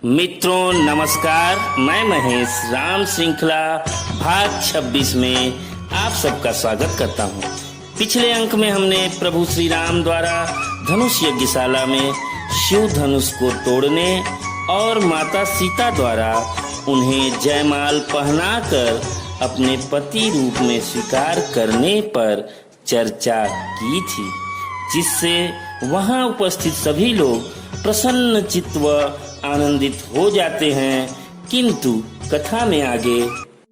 मित्रों नमस्कार, मैं महेश राम श्रृंखला भाग 26 में आप सबका स्वागत करता हूं। पिछले अंक में हमने प्रभु श्री राम द्वारा धनुष यज्ञशाला में शिव धनुष को तोड़ने और माता सीता द्वारा उन्हें जयमाल पहनाकर अपने पति रूप में स्वीकार करने पर चर्चा की थी, जिससे वहां उपस्थित सभी लोग प्रसन्न चित्त व आनंदित हो जाते हैं। किंतु कथा में आगे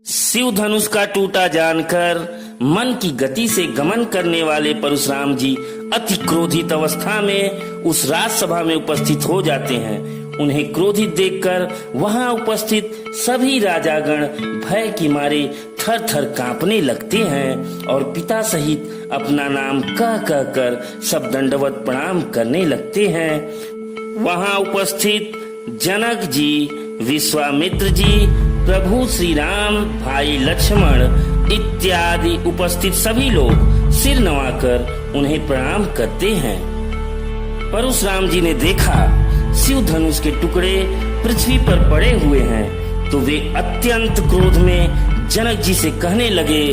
शिव धनुष का टूटा जानकर मन की गति से गमन करने वाले परशुराम जी अति क्रोधित अवस्था में उस राजसभा में उपस्थित हो जाते हैं। उन्हें क्रोधित देखकर वहां उपस्थित सभी राजागण भय की मारे थर थर कांपने लगते हैं और पिता सहित अपना नाम कह कह कर सब दंडवत प्रणाम करने लगते हैं। वहां उपस्थित जनक जी, विश्वामित्र जी, प्रभु श्री राम, भाई लक्ष्मण इत्यादि उपस्थित सभी लोग सिर नवाकर उन्हें प्रणाम करते हैं। परशुराम जी ने देखा शिव धनुष के टुकड़े पृथ्वी पर पड़े हुए हैं, तो वे अत्यंत क्रोध में जनक जी से कहने लगे,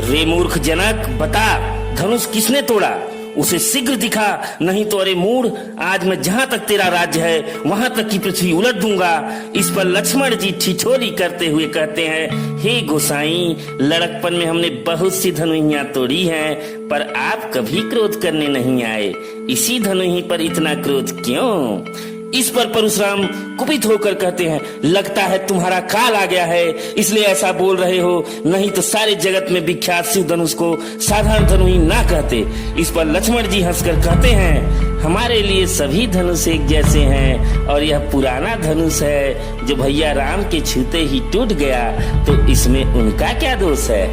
रे मूर्ख जनक, बता धनुष किसने तोड़ा? उसे शीघ्र दिखा, नहीं तो अरे मूढ़, आज मैं जहाँ तक तेरा राज्य है वहां तक की पृथ्वी उलट दूंगा। इस पर लक्ष्मण जी ठिठोली करते हुए कहते हैं, हे गोसाई, लड़कपन में हमने बहुत सी धनुहियां तोड़ी हैं, पर आप कभी क्रोध करने नहीं आए। इसी धनुही पर इतना क्रोध क्यों? इस पर परशुराम कुपित होकर कहते हैं, लगता है तुम्हारा काल आ गया है, इसलिए ऐसा बोल रहे हो, नहीं तो सारे जगत में विख्यात शिव धनुष को साधारण धनुही ना कहते। इस पर लक्ष्मण जी हंसकर कहते हैं, हमारे लिए सभी धनुष एक जैसे हैं और यह पुराना धनुष है जो भैया राम के छूते ही टूट गया, तो इसमें उनका क्या दोष है?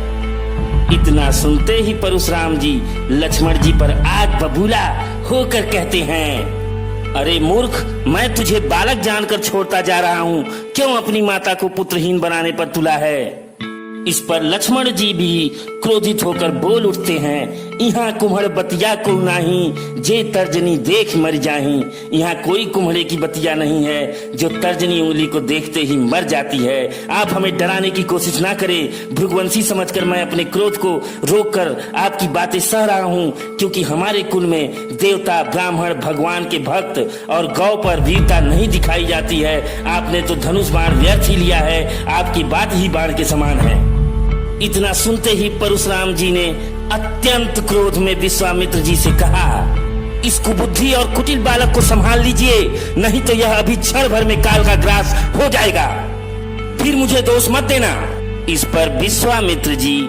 इतना सुनते ही परशुराम जी लक्ष्मण जी पर आग बबूला होकर कहते हैं, अरे मूर्ख, मैं तुझे बालक जानकर छोड़ता जा रहा हूँ, क्यों अपनी माता को पुत्रहीन बनाने पर तुला है? इस पर लक्ष्मण जी भी क्रोधित होकर बोल उठते हैं, यहाँ कुम्हड़ बतिया को नाही, जे तर्जनी देख मर जाही। यहाँ कोई कुम्हड़े की बतिया नहीं है जो तर्जनी उंगली को देखते ही मर जाती है। आप हमें डराने की कोशिश ना करें। भृगुवंशी समझकर मैं अपने क्रोध को रोककर आपकी बातें सह रहा हूँ, क्योंकि हमारे कुल में देवता, ब्राह्मण, भगवान के भक्त और गौ पर वीरता नहीं दिखाई जाती है। आपने तो धनुष बाण व्यर्थ ही लिया है, आपकी बात ही बाण के समान है। इतना सुनते ही परशुराम जी ने अत्यंत क्रोध में विश्वामित्र जी से कहा, इस कुबुद्धि और कुटिल बालक को संभाल लीजिए, नहीं तो यह अभी क्षण भर में काल का ग्रास हो जाएगा, फिर मुझे दोष मत देना। इस पर विश्वामित्र जी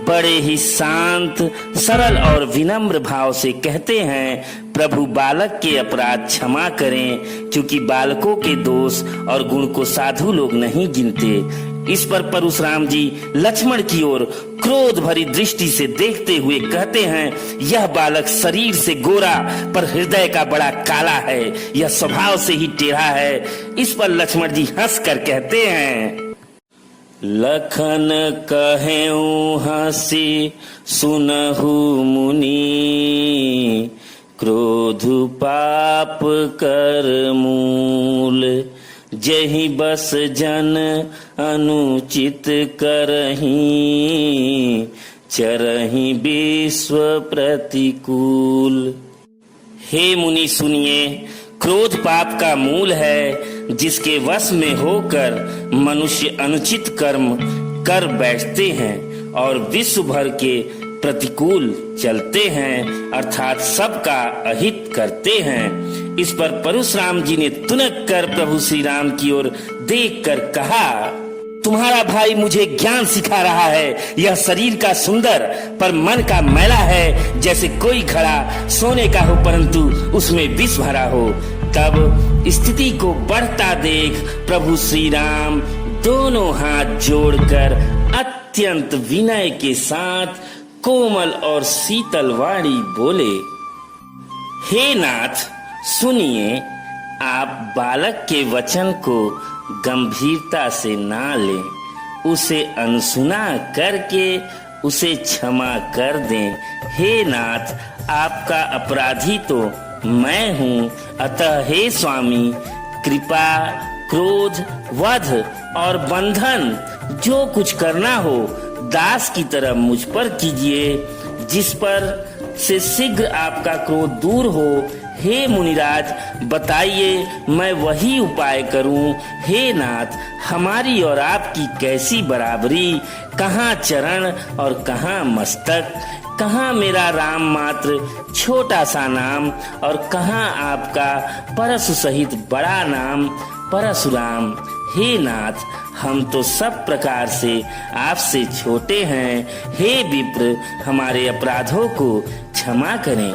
बड़े ही शांत, सरल और विनम्र भाव से कहते हैं, प्रभु बालक के अपराध क्षमा करें, क्योंकि बालकों के दोष और गुण को साधु लोग नहीं गिनते। इस पर परशुराम जी लक्ष्मण की ओर क्रोध भरी दृष्टि से देखते हुए कहते हैं, यह बालक शरीर से गोरा पर हृदय का बड़ा काला है, यह स्वभाव से ही टेढ़ा है। इस पर लक्ष्मण जी हंसकर कहते हैं, लखन कहेऊ हंसी सुनहु मुनि, क्रोध पाप कर मूल, जहि बस जन अनुचित करही, चरहि विश्व प्रतिकूल। हे मुनि सुनिए, क्रोध पाप का मूल है, जिसके वश में होकर मनुष्य अनुचित कर्म कर बैठते हैं और विश्व भर के प्रतिकूल चलते हैं, अर्थात सबका अहित करते हैं। इस पर परशुराम जी ने तुनक कर प्रभु श्री राम की ओर देखकर कहा, तुम्हारा भाई मुझे ज्ञान सिखा रहा है। यह शरीर का सुंदर पर मन का मैला है, जैसे कोई घड़ा सोने का हो परंतु उसमें विष भरा हो। तब स्थिति को बढ़ता देख प्रभु श्री राम दोनों हाथ जोड़कर अत्यंत विनय के साथ कोमल और शीतल वाणी बोले, हे नाथ सुनिए, आप बालक के वचन को गंभीरता से ना लें, उसे अनसुना करके उसे क्षमा कर दें। हे नाथ, आपका अपराधी तो मैं हूँ, अतः हे स्वामी, कृपा, क्रोध, वध और बंधन जो कुछ करना हो दास की तरह मुझ पर कीजिए, जिस पर से शीघ्र आपका क्रोध दूर हो। हे मुनिराज, बताइए मैं वही उपाय करूं। हे नाथ, हमारी और आपकी कैसी बराबरी, कहाँ चरण और कहाँ मस्तक, कहाँ मेरा राम मात्र छोटा सा नाम और कहाँ आपका परशु सहित बड़ा नाम परशुराम। हे नाथ, हम तो सब प्रकार से आपसे छोटे हैं। हे विप्र, हमारे अपराधों को क्षमा करें।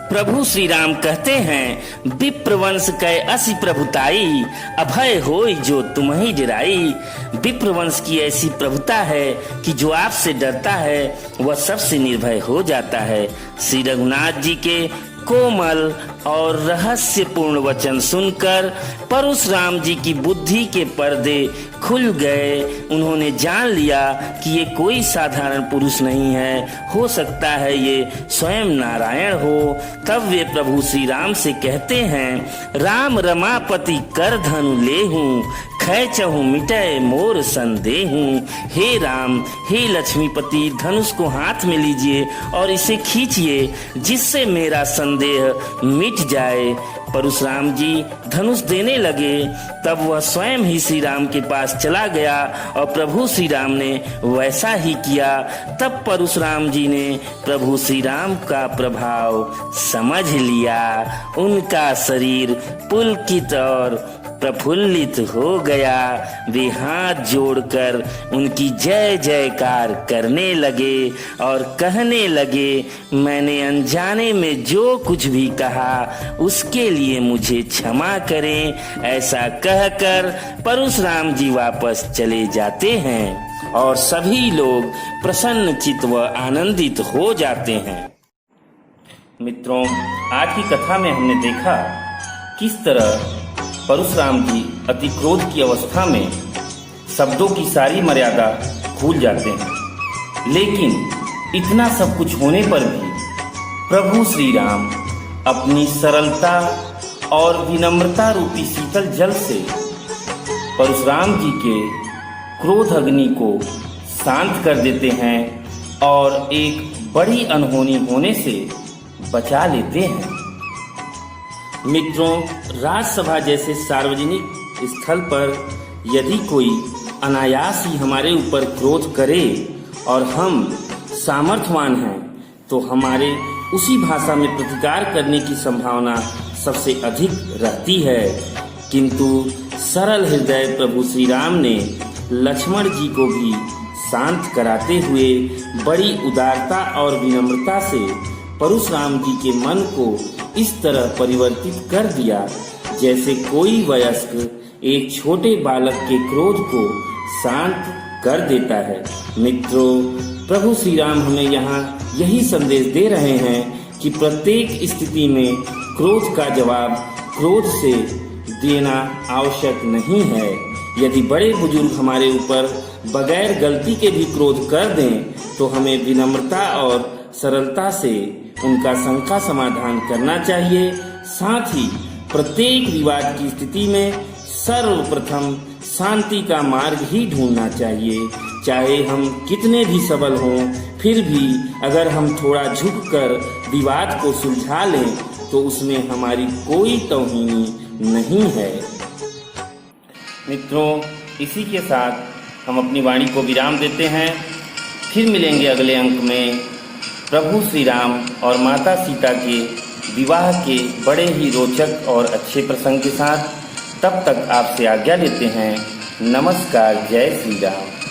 प्रभु श्री राम कहते हैं, विप्र वंश कै असी प्रभुताई, अभय होई जो तुम्हि डराई। विप्र वंश की ऐसी प्रभुता है कि जो आपसे डरता है वह सबसे निर्भय हो जाता है। श्री रघुनाथ जी के कोमल और रहस्यपूर्ण वचन सुनकर परशुराम जी की बुद्धि के पर्दे खुल गए। उन्होंने जान लिया कि ये कोई साधारण पुरुष नहीं है, हो सकता है ये स्वयं नारायण हो। तब वे प्रभु श्री राम से कहते हैं, राम रमापति कर धनु लेहूं, खैचहु मिटय मोर संदेहूं। हे राम, हे लक्ष्मीपति, धनुष को हाथ में लीजिए और इसे खींचिए, जिससे मेरा संदेह मिट जाए। परशुराम जी धनुष देने लगे, तब वह स्वयं ही श्री राम के पास चला गया और प्रभु श्री राम ने वैसा ही किया। तब परशुराम जी ने प्रभु श्री राम का प्रभाव समझ लिया। उनका शरीर पुलकित और प्रफुल्लित हो गया। वे हाथ जोड़कर उनकी जय जयकार करने लगे और कहने लगे, मैंने अनजाने में जो कुछ भी कहा उसके लिए मुझे क्षमा करें। ऐसा कहकर परशुराम जी वापस चले जाते हैं और सभी लोग प्रसन्नचित्त व आनंदित हो जाते हैं। मित्रों, आज की कथा में हमने देखा किस तरह परशुराम जी अति क्रोध की अवस्था में शब्दों की सारी मर्यादा भूल जाते हैं, लेकिन इतना सब कुछ होने पर भी प्रभु श्री राम अपनी सरलता और विनम्रता रूपी शीतल जल से परशुराम जी के क्रोध अग्नि को शांत कर देते हैं और एक बड़ी अनहोनी होने से बचा लेते हैं। मित्रों, राजसभा जैसे सार्वजनिक स्थल पर यदि कोई अनायास ही हमारे ऊपर क्रोध करे और हम सामर्थ्यवान हैं तो हमारे उसी भाषा में प्रतिकार करने की संभावना सबसे अधिक रहती है। किंतु सरल हृदय प्रभु श्री राम ने लक्ष्मण जी को भी शांत कराते हुए बड़ी उदारता और विनम्रता से परशुराम जी के मन को इस तरह परिवर्तित कर दिया जैसे कोई वयस्क एक छोटे बालक के क्रोध को शांत कर देता है। मित्रों, प्रभु श्री राम हमें यहाँ यही संदेश दे रहे हैं कि प्रत्येक स्थिति में क्रोध का जवाब क्रोध से देना आवश्यक नहीं है। यदि बड़े बुजुर्ग हमारे ऊपर बगैर गलती के भी क्रोध कर दें तो हमें विनम्रता और सरलता से उनका शंका समाधान करना चाहिए। साथ ही प्रत्येक विवाद की स्थिति में सर्वप्रथम शांति का मार्ग ही ढूंढना चाहिए। चाहे हम कितने भी सबल हों, फिर भी अगर हम थोड़ा झुककर विवाद को सुलझा लें तो उसमें हमारी कोई तौहीनी नहीं है। मित्रों, इसी के साथ हम अपनी वाणी को विराम देते हैं। फिर मिलेंगे अगले अंक में प्रभु श्री राम और माता सीता के विवाह के बड़े ही रोचक और अच्छे प्रसंग के साथ। तब तक आपसे आज्ञा लेते हैं। नमस्कार। जय श्री राम।